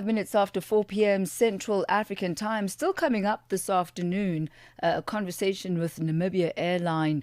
Minutes after 4 p.m. Central African time. Still coming up this afternoon, a conversation with Namibia Airline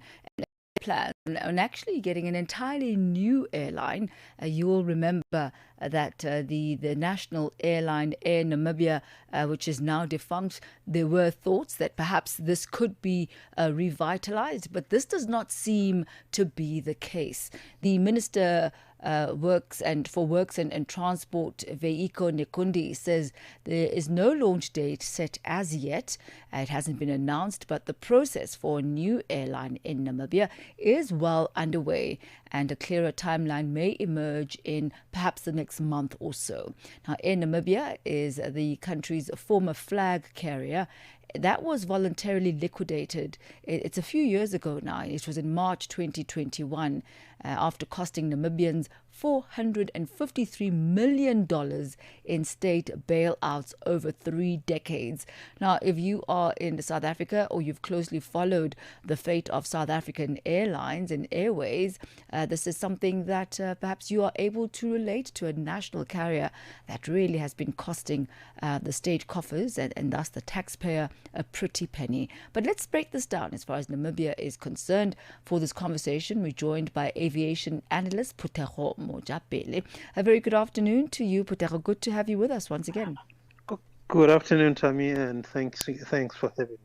plan on actually getting an entirely new airline. You will remember that the national airline Air Namibia, which is now defunct, there were thoughts that perhaps this could be revitalized, but this does not seem to be the case. The Minister Works and Transport, Veikko Nekundi, says there is no launch date set as yet. It hasn't been announced, but the process for a new airline in Namibia is well underway, and a clearer timeline may emerge in perhaps the next month or so. Now, Air Namibia is the country's former flag carrier. That was voluntarily liquidated. It's a few years ago now. It was in March 2021, after costing Namibians $453 million in state bailouts over 3 decades. Now, if you are in South Africa or you've closely followed the fate of South African airlines and airways, this is something that perhaps you are able to relate to, a national carrier that really has been costing the state coffers and thus the taxpayer a pretty penny. But let's break this down as far as Namibia is concerned. For this conversation, we're joined by Aviation Analyst Phutego Moajapele. A very good afternoon to you, Phutego. Good to have you with us once again. Good afternoon, Thami, and thanks for having me.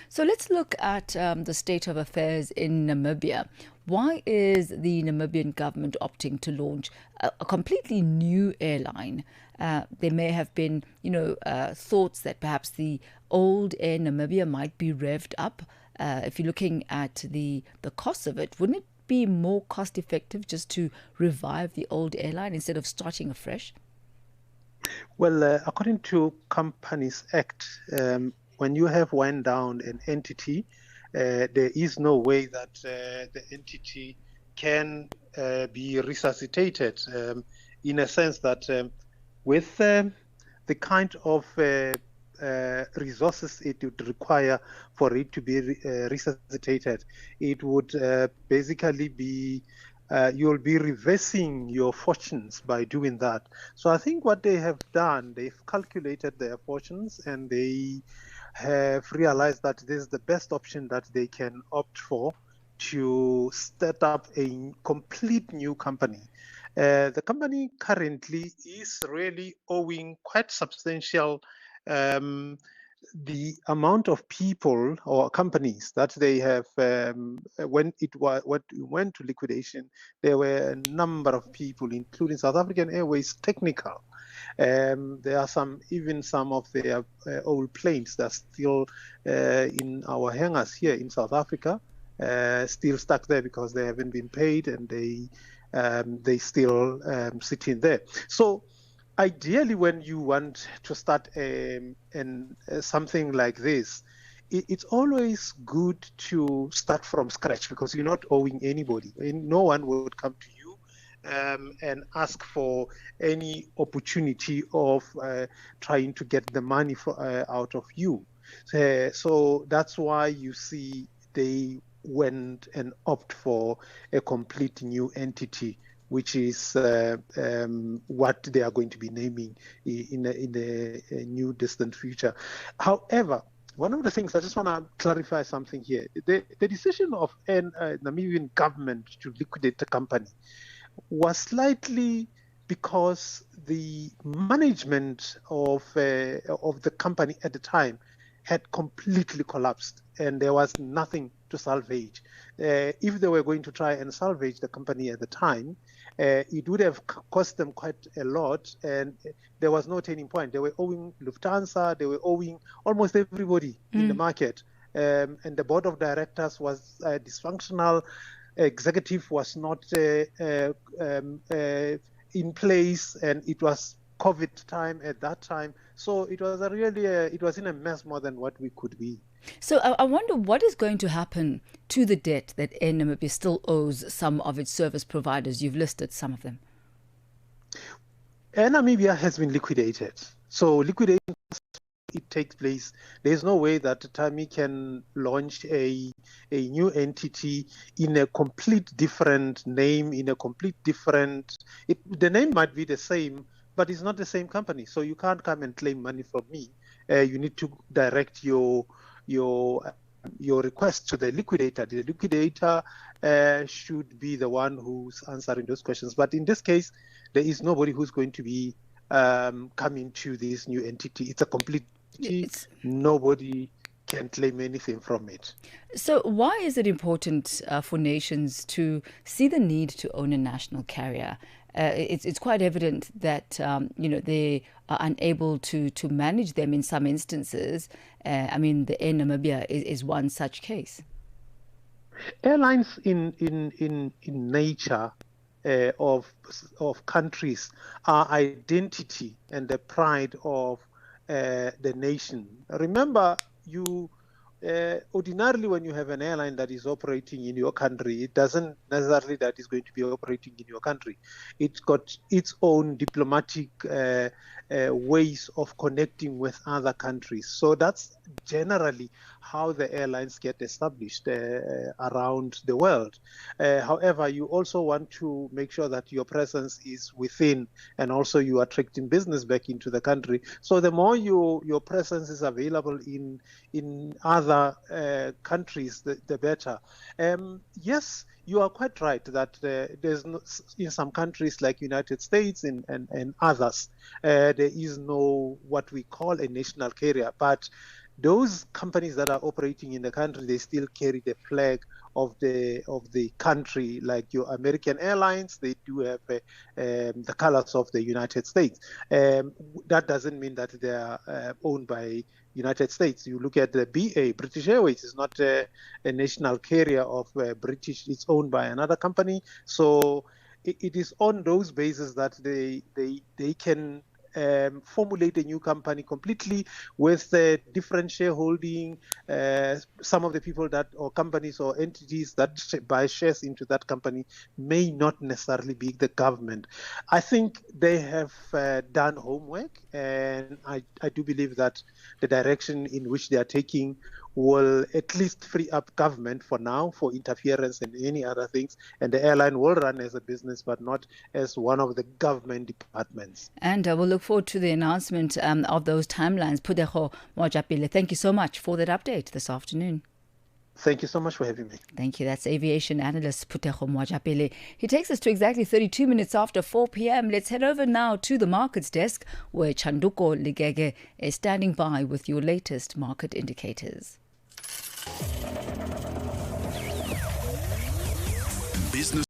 So let's look at the state of affairs in Namibia. Why is the Namibian government opting to launch a completely new airline? There may have been, thoughts that perhaps the old Air Namibia might be revved up. If you're looking at the cost of it, wouldn't it be more cost effective just to revive the old airline instead of starting afresh? Well, according to Companies Act, when you have wind down an entity, there is no way that the entity can be resuscitated, in a sense that with the kind of resources it would require for it to be resuscitated, it would basically be you'll be reversing your fortunes by doing that. So I think what they have done, they've calculated their fortunes and they have realized that this is the best option that they can opt for to set up a complete new company. The company currently is really owing quite substantial the amount of people or companies that they have when it went to liquidation. There were a number of people, including South African Airways Technical. There are some of their old planes that are still in our hangars here in South Africa, still stuck there because they haven't been paid, and they still sitting there. So ideally, when you want to start something like this, it's always good to start from scratch because you're not owing anybody. No one would come to you and ask for any opportunity of trying to get the money out of you. So that's why you see they went and opt for a complete new entity, which is what they are going to be naming in the new distant future. However, one of the things I just want to clarify something here: the decision of Namibian government to liquidate the company was slightly because the management of the company at the time had completely collapsed, and there was nothing to salvage. If they were going to try and salvage the company at the time, it would have cost them quite a lot, and there was no turning point. They were owing Lufthansa, they were owing almost everybody in the market, and the board of directors was dysfunctional. Executive was not in place, and it was COVID time at that time. So it was it was in a mess more than what we could be. So I wonder what is going to happen to the debt that Air Namibia still owes some of its service providers. You've listed some of them. Air Namibia has been liquidated. So liquidation, it takes place. There's no way that Thami can launch a new entity in a complete different name, in a complete different... the name might be the same, but it's not the same company. So you can't come and claim money from me. You need to direct your request to the liquidator. The liquidator should be the one who's answering those questions. But in this case, there is nobody who's going to be coming to this new entity. It's a complete nobody can claim anything from it. So why is it important for nations to see the need to own a national carrier? It's quite evident that they are unable to manage them in some instances. I mean, the Air Namibia is one such case. Airlines in nature of countries are identity and the pride of the nation. Remember, you ordinarily when you have an airline that is operating in your country, it doesn't necessarily that it's going to be operating in your country. It's got its own diplomatic ways of connecting with other countries. So that's generally how the airlines get established around the world. However, you also want to make sure that your presence is within, and also you are attracting business back into the country. So the more your presence is available in other countries, the better. Yes, you are quite right that there's no, in some countries like United States and others, there is no what we call a national carrier, but those companies that are operating in the country, they still carry the flag of the country. Like your American Airlines, they do have the colors of the United States. That doesn't mean that they are owned by United States. You look at the BA, British Airways is not a national carrier of British. It's owned by another company. So it is on those bases that they can formulate a new company completely with different shareholding. Some of the people that, or companies or entities that buy shares into that company may not necessarily be the government. I think they have done homework, and I do believe that the direction in which they are taking will at least free up government for now for interference and any other things, and the airline will run as a business but not as one of the government departments. And we'll look forward to the announcement of those timelines. Phutego Moajapele, thank you so much for that update this afternoon. Thank you so much for having me. Thank you. That's Aviation Analyst Phutego Moajapele. He takes us to exactly 32 minutes after 4 p.m. Let's head over now to the markets desk where Chanduko Ligege is standing by with your latest market indicators. Business